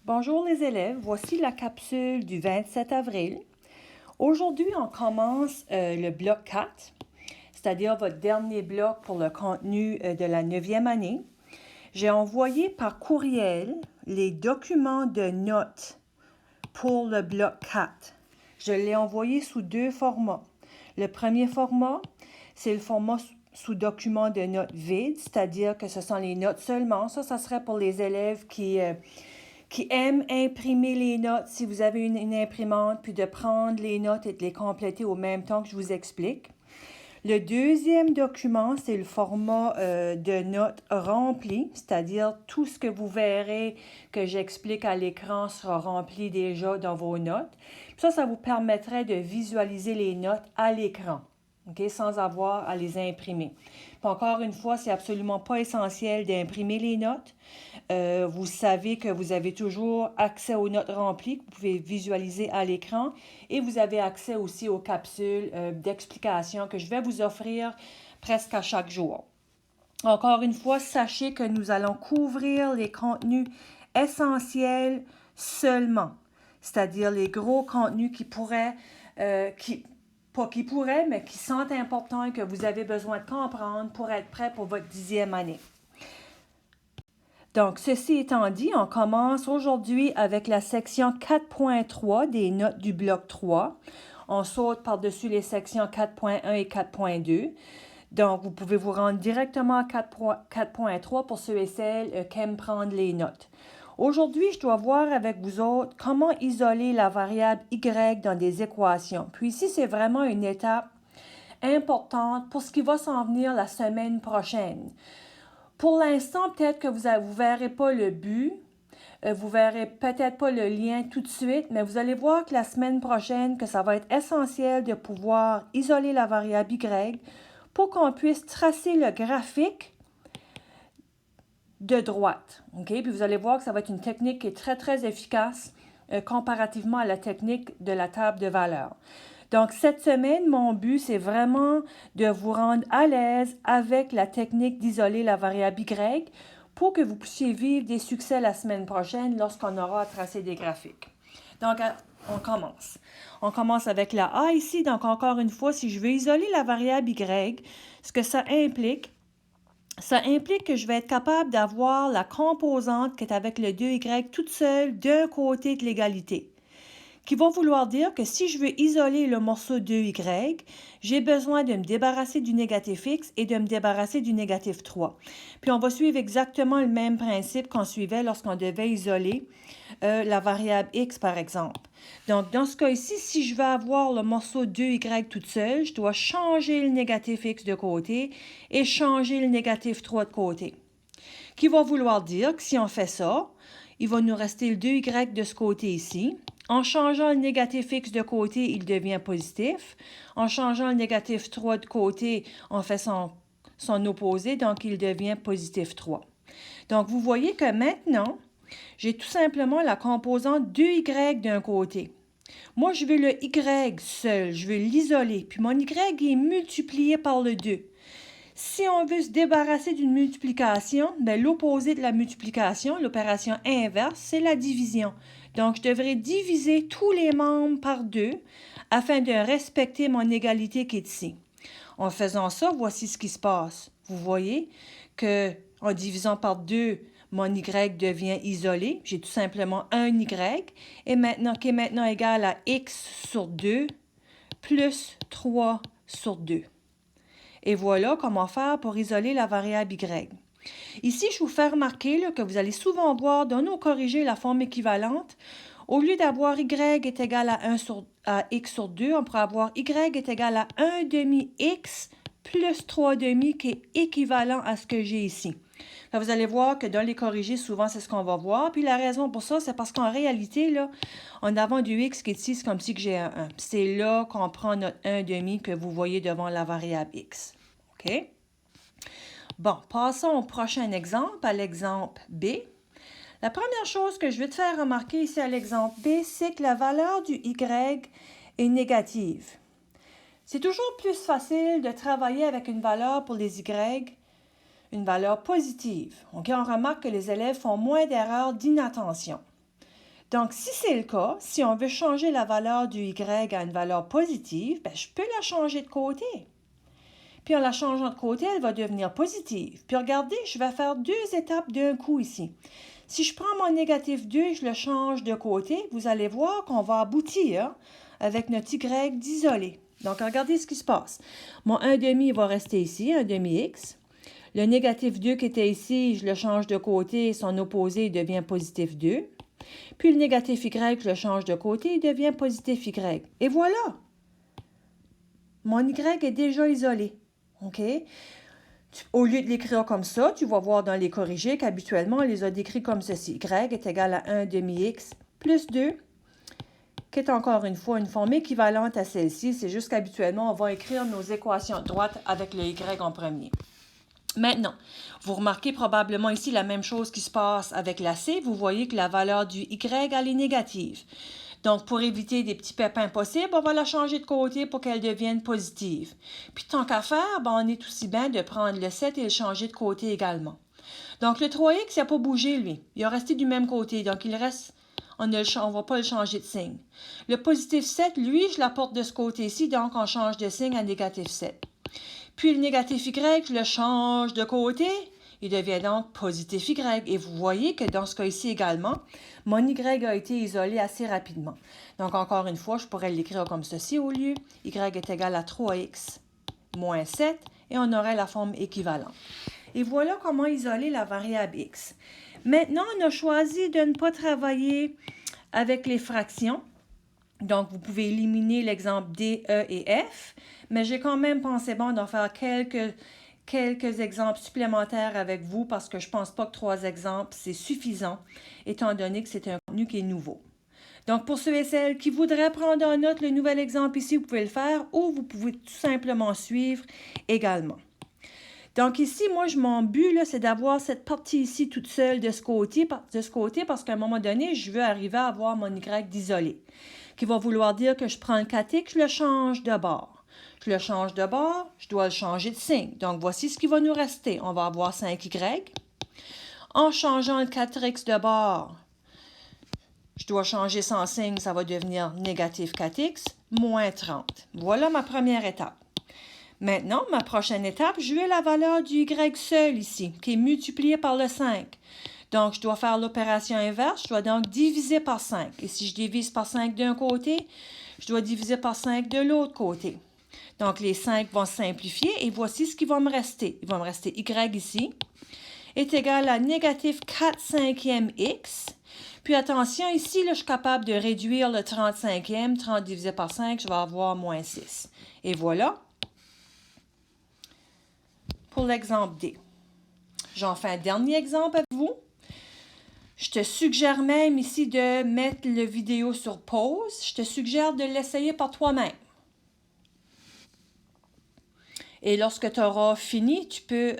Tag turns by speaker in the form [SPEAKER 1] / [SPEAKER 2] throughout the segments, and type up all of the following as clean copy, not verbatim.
[SPEAKER 1] Bonjour les élèves, voici la capsule du 27 avril. Aujourd'hui, on commence le bloc 4, c'est-à-dire votre dernier bloc pour le contenu de la 9e année. J'ai envoyé par courriel les documents de notes pour le bloc 4. Je l'ai envoyé sous deux formats. Le premier format, c'est le format sous document de notes vide, c'est-à-dire que ce sont les notes seulement. Ça serait pour les élèves qui aiment imprimer les notes si vous avez une imprimante, puis de prendre les notes et de les compléter au même temps que je vous explique. Le deuxième document, c'est le format de notes rempli, c'est-à-dire tout ce que vous verrez que j'explique à l'écran sera rempli déjà dans vos notes. Puis ça vous permettrait de visualiser les notes à l'écran, sans avoir à les imprimer. Puis encore une fois, c'est absolument pas essentiel d'imprimer les notes. Vous savez que vous avez toujours accès aux notes remplies que vous pouvez visualiser à l'écran et vous avez accès aussi aux capsules d'explication que je vais vous offrir presque à chaque jour. Encore une fois, sachez que nous allons couvrir les contenus essentiels seulement, c'est-à-dire les gros contenus qui pourraient, mais qui sont importants et que vous avez besoin de comprendre pour être prêt pour votre 10e année. Donc, ceci étant dit, on commence aujourd'hui avec la section 4.3 des notes du bloc 3. On saute par-dessus les sections 4.1 et 4.2. Donc, vous pouvez vous rendre directement à 4.3 pour ceux et celles qui aiment prendre les notes. Aujourd'hui, je dois voir avec vous autres comment isoler la variable y dans des équations. Puis ici, c'est vraiment une étape importante pour ce qui va s'en venir la semaine prochaine. Pour l'instant, peut-être que vous ne verrez pas le but, vous ne verrez peut-être pas le lien tout de suite, mais vous allez voir que la semaine prochaine, que ça va être essentiel de pouvoir isoler la variable y pour qu'on puisse tracer le graphique de droite. Puis vous allez voir que ça va être une technique qui est très, très efficace comparativement à la technique de la table de valeurs. Donc, cette semaine, mon but, c'est vraiment de vous rendre à l'aise avec la technique d'isoler la variable y pour que vous puissiez vivre des succès la semaine prochaine lorsqu'on aura à tracer des graphiques. Donc, on commence. On commence avec la A ici. Donc, encore une fois, si je veux isoler la variable y, ce que ça implique que je vais être capable d'avoir la composante qui est avec le 2y toute seule d'un côté de l'égalité, qui va vouloir dire que si je veux isoler le morceau 2y, j'ai besoin de me débarrasser du négatif x et de me débarrasser du négatif 3. Puis on va suivre exactement le même principe qu'on suivait lorsqu'on devait isoler la variable x, par exemple. Donc, dans ce cas ici, si je veux avoir le morceau 2y toute seule, je dois changer le négatif x de côté et changer le négatif 3 de côté. Qui va vouloir dire que si on fait ça, il va nous rester le 2y de ce côté ici. En changeant le négatif x de côté, il devient positif. En changeant le négatif 3 de côté, on fait son opposé, donc il devient positif 3. Donc, vous voyez que maintenant, j'ai tout simplement la composante 2y d'un côté. Moi, je veux le y seul, je veux l'isoler, puis mon y est multiplié par le 2. Si on veut se débarrasser d'une multiplication, l'opposé de la multiplication, l'opération inverse, c'est la division. Donc, je devrais diviser tous les membres par 2 afin de respecter mon égalité qui est ici. En faisant ça, voici ce qui se passe. Vous voyez qu'en divisant par 2, mon y devient isolé. J'ai tout simplement un y qui est maintenant égal à x sur 2 plus 3 sur 2. Et voilà comment faire pour isoler la variable y. Ici, je vous fais remarquer que vous allez souvent voir dans nos corrigés la forme équivalente. Au lieu d'avoir y est égal à x sur 2, on pourrait avoir y est égal à 1 demi x plus 3 demi qui est équivalent à ce que j'ai ici. Là, vous allez voir que dans les corrigés, souvent, c'est ce qu'on va voir. Puis la raison pour ça, c'est parce qu'en réalité, là, en avant du x qui est ici, c'est comme si j'ai un 1. C'est là qu'on prend notre 1 demi que vous voyez devant la variable x. OK? Bon, passons au prochain exemple, à l'exemple B. La première chose que je vais te faire remarquer ici à l'exemple B, c'est que la valeur du y est négative. C'est toujours plus facile de travailler avec une valeur pour les y, une valeur positive. Okay? On remarque que les élèves font moins d'erreurs d'inattention. Donc, si c'est le cas, si on veut changer la valeur du y à une valeur positive, je peux la changer de côté. Puis en la changeant de côté, elle va devenir positive. Puis regardez, je vais faire 2 étapes d'un coup ici. Si je prends mon négatif 2 et je le change de côté, vous allez voir qu'on va aboutir avec notre y d'isolé. Donc, regardez ce qui se passe. Mon 1 demi va rester ici, 1 demi x. Le négatif 2 qui était ici, je le change de côté, son opposé devient positif 2. Puis le négatif y, je le change de côté, il devient positif y. Et voilà! Mon y est déjà isolé. OK? Au lieu de l'écrire comme ça, tu vas voir dans les corrigés qu'habituellement, on les a décrits comme ceci. Y est égal à 1 demi x plus 2, qui est encore une fois une forme équivalente à celle-ci. C'est juste qu'habituellement, on va écrire nos équations de droite avec le y en premier. Maintenant, vous remarquez probablement ici la même chose qui se passe avec la C. Vous voyez que la valeur du y, elle est négative. Donc, pour éviter des petits pépins possibles, on va la changer de côté pour qu'elle devienne positive. Puis, tant qu'à faire, on est aussi bien de prendre le 7 et le changer de côté également. Donc, le 3x, il n'a pas bougé, lui. Il a resté du même côté. Donc, il reste, on ne va pas le changer de signe. Le positif 7, lui, je l'apporte de ce côté-ci, donc on change de signe à négatif 7. Puis, le négatif y, je le change de côté. Il devient donc positif y. Et vous voyez que dans ce cas-ci également, mon y a été isolé assez rapidement. Donc, encore une fois, je pourrais l'écrire comme ceci au lieu. Y est égal à 3x moins 7 et on aurait la forme équivalente. Et voilà comment isoler la variable x. Maintenant, on a choisi de ne pas travailler avec les fractions. Donc, vous pouvez éliminer l'exemple D, E et F, mais j'ai quand même pensé bon d'en faire quelques exemples supplémentaires avec vous parce que je ne pense pas que 3 exemples, c'est suffisant, étant donné que c'est un contenu qui est nouveau. Donc, pour ceux et celles qui voudraient prendre en note le nouvel exemple ici, vous pouvez le faire ou vous pouvez tout simplement suivre également. Donc ici, moi, mon but, c'est d'avoir cette partie ici toute seule de ce côté parce qu'à un moment donné, je veux arriver à avoir mon y d'isolé, qui va vouloir dire que je prends le 4x, je le change de bord. Je le change de bord, je dois le changer de signe. Donc, voici ce qui va nous rester. On va avoir 5y. En changeant le 4x de bord, je dois changer son signe, ça va devenir négatif 4x moins 30. Voilà ma première étape. Maintenant, ma prochaine étape, je veux la valeur du y seul ici, qui est multipliée par le 5. Donc, je dois faire l'opération inverse. Je dois donc diviser par 5. Et si je divise par 5 d'un côté, je dois diviser par 5 de l'autre côté. Donc, les 5 vont simplifier et voici ce qui va me rester. Il va me rester y ici est égal à négatif 4 cinquièmes x. Puis attention, ici, là, je suis capable de réduire le 35e. 30 divisé par 5, je vais avoir moins 6. Et voilà pour l'exemple D. J'en fais un dernier exemple avec vous. Je te suggère même ici de mettre la vidéo sur pause. Je te suggère de l'essayer par toi-même. Et lorsque tu auras fini, tu peux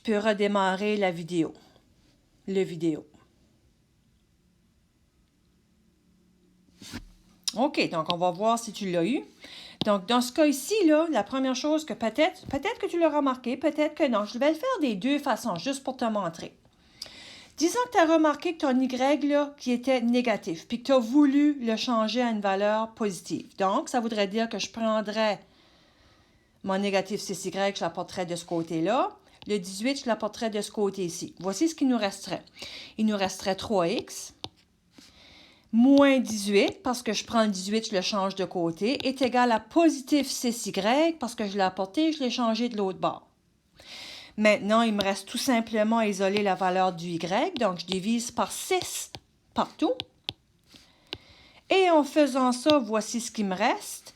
[SPEAKER 1] redémarrer la vidéo. OK, donc on va voir si tu l'as eu. Donc, dans ce cas ici, là, la première chose que peut-être que tu l'as remarqué, peut-être que non. Je vais le faire des deux façons, juste pour te montrer. Disons que tu as remarqué que ton y, là, qui était négatif, puis que tu as voulu le changer à une valeur positive. Donc, ça voudrait dire que je prendrais mon négatif 6y, je l'apporterais de ce côté-là. Le 18, je l'apporterais de ce côté-ci. Voici ce qui nous resterait. Il nous resterait 3x moins 18, parce que je prends le 18, je le change de côté, est égal à positif 6y, parce que je l'ai apporté, je l'ai changé de l'autre bord. Maintenant, il me reste tout simplement à isoler la valeur du y, donc je divise par 6 partout. Et en faisant ça, voici ce qui me reste.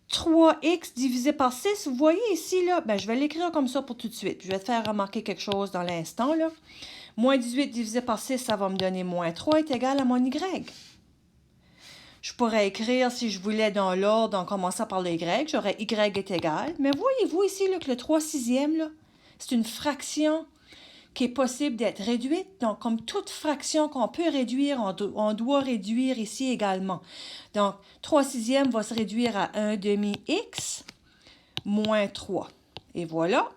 [SPEAKER 1] 3x divisé par 6, vous voyez ici, là, je vais l'écrire comme ça pour tout de suite. Je vais te faire remarquer quelque chose dans l'instant, là. Moins 18 divisé par 6, ça va me donner moins 3 est égal à mon y. Je pourrais écrire, si je voulais, dans l'ordre, en commençant par le y, j'aurais y est égal. Mais voyez-vous ici là, que le 3/6, c'est une fraction qui est possible d'être réduite. Donc, comme toute fraction qu'on peut réduire, on doit réduire ici également. Donc, 3/6 va se réduire à 1 demi x moins 3. Et voilà.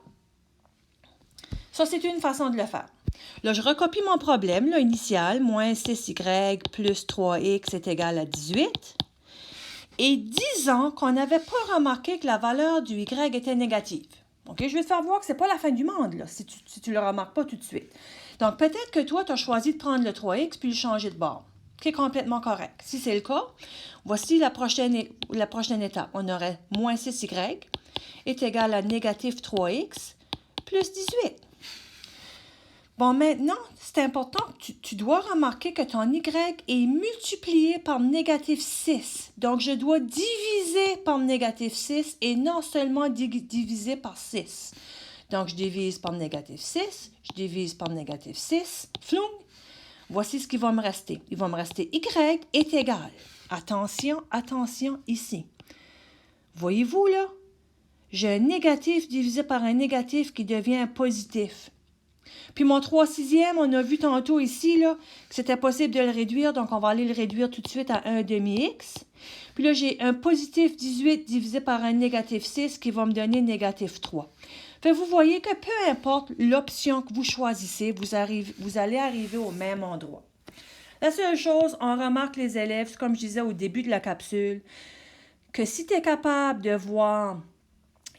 [SPEAKER 1] Ça, c'est une façon de le faire. Là, je recopie mon problème là, initial. Moins 6y plus 3x est égal à 18. Et disons qu'on n'avait pas remarqué que la valeur du y était négative. OK? Je vais te faire voir que ce n'est pas la fin du monde là, si tu ne le remarques pas tout de suite. Donc, peut-être que toi, tu as choisi de prendre le 3x puis le changer de bord. C'est complètement correct. Si c'est le cas, voici la prochaine étape. On aurait moins 6y est égal à négatif 3x plus 18. Bon, maintenant, c'est important, tu dois remarquer que ton y est multiplié par négatif 6. Donc, je dois diviser par négatif 6 et non seulement diviser par 6. Donc, je divise par négatif 6, je divise par négatif 6, floum. Voici ce qui va me rester. Il va me rester y est égal. Attention, attention ici. Voyez-vous là? J'ai un négatif divisé par un négatif qui devient un positif. Puis mon 3/6, on a vu tantôt ici là, que c'était possible de le réduire, donc on va aller le réduire tout de suite à 1 demi-x. Puis là, j'ai un positif 18 divisé par un négatif 6 qui va me donner négatif 3. Fait, vous voyez que peu importe l'option que vous choisissez, vous allez arriver au même endroit. La seule chose, on remarque les élèves, comme je disais au début de la capsule, que si tu es capable de voir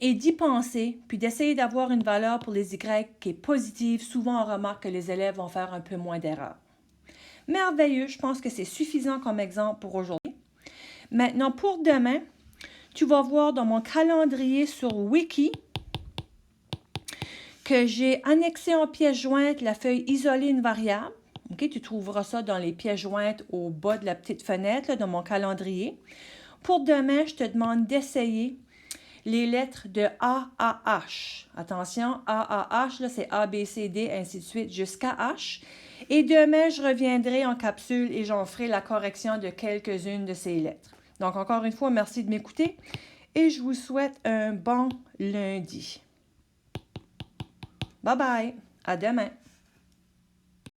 [SPEAKER 1] et d'y penser, puis d'essayer d'avoir une valeur pour les y qui est positive, souvent on remarque que les élèves vont faire un peu moins d'erreurs. Merveilleux, je pense que c'est suffisant comme exemple pour aujourd'hui. Maintenant, pour demain, tu vas voir dans mon calendrier sur Wiki que j'ai annexé en pièce jointe la feuille isoler une variable. Okay, tu trouveras ça dans les pièces jointes au bas de la petite fenêtre là, dans mon calendrier. Pour demain, je te demande d'essayer les lettres de A à H. Attention, A à H, là, c'est A, B, C, D, ainsi de suite, jusqu'à H. Et demain, je reviendrai en capsule et j'en ferai la correction de quelques-unes de ces lettres. Donc, encore une fois, merci de m'écouter et je vous souhaite un bon lundi. Bye bye, à demain.